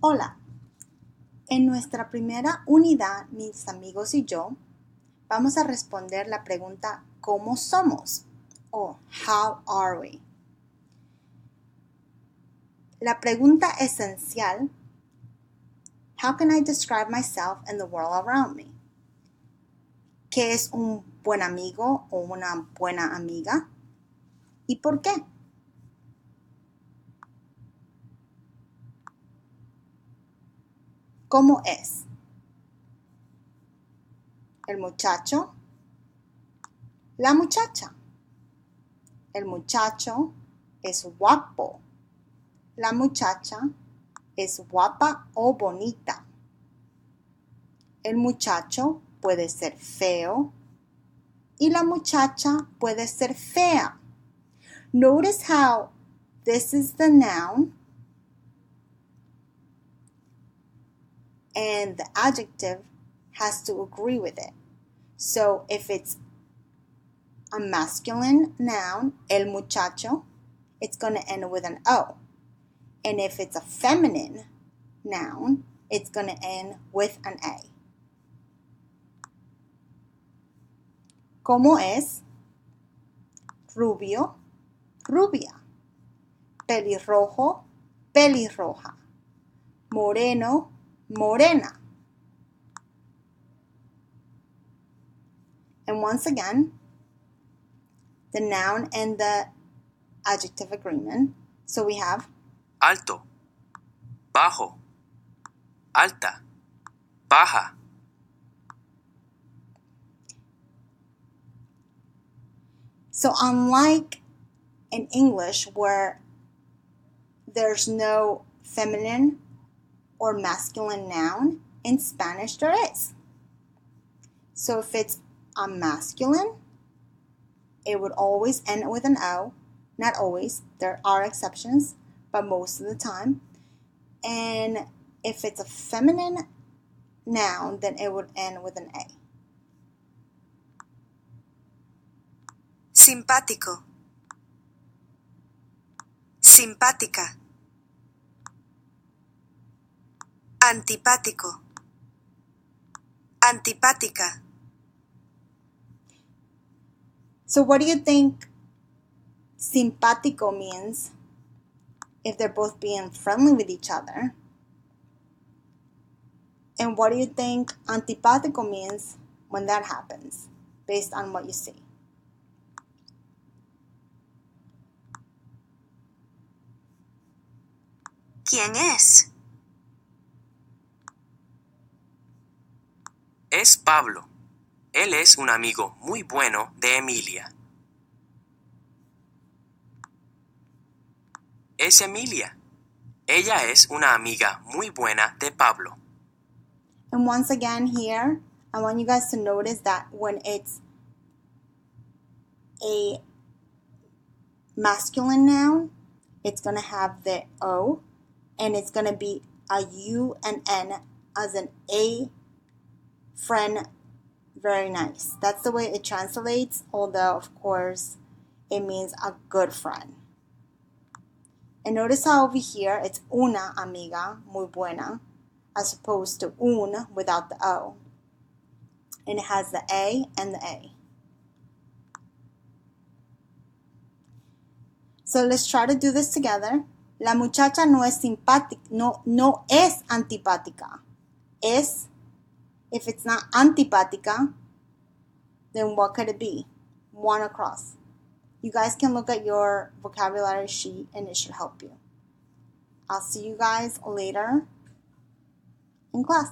Hola, en nuestra primera unidad, mis amigos y yo, vamos a responder la pregunta ¿cómo somos? O how are we? La pregunta esencial, how can I describe myself and the world around me? ¿Qué es un buen amigo o una buena amiga? ¿Y por qué? ¿Cómo es? El muchacho, la muchacha. El muchacho es guapo. La muchacha es guapa o bonita. El muchacho puede ser feo y la muchacha puede ser fea. Notice how this is the noun and the adjective has to agree with it. So if it's a masculine noun, el muchacho, it's going to end with an O. And if it's a feminine noun, it's going to end with an A. ¿Cómo es? Rubio, rubia. Pelirrojo, pelirroja. Moreno, morena. And once again, the noun and the adjective agreement. So we have alto, bajo, alta, baja. So unlike in English where there's no feminine or masculine noun, in Spanish there is. So if it's a masculine, it would always end with an O. Not always, there are exceptions, but most of the time. And if it's a feminine noun, then it would end with an A. Simpático, simpática, antipático, antipática. So what do you think simpático means if they're both being friendly with each other? And what do you think antipático means when that happens, based on what you see? ¿Quién es? Es Pablo. Él es un amigo muy bueno de Emilia. Es Emilia. Ella es una amiga muy buena de Pablo. And once again here, I want you guys to notice that when it's a masculine noun, it's going to have the O, and it's going to be a U and N as an A friend. Very nice. That's the way it translates, although of course it means a good friend. And notice how over here it's una amiga muy buena as opposed to un without the O. And it has the A and the A. So let's try to do this together. La muchacha no es simpática, no es antipática. Es, if it's not antipática, then what could it be? One across. You guys can look at your vocabulary sheet and it should help you. I'll see you guys later in class.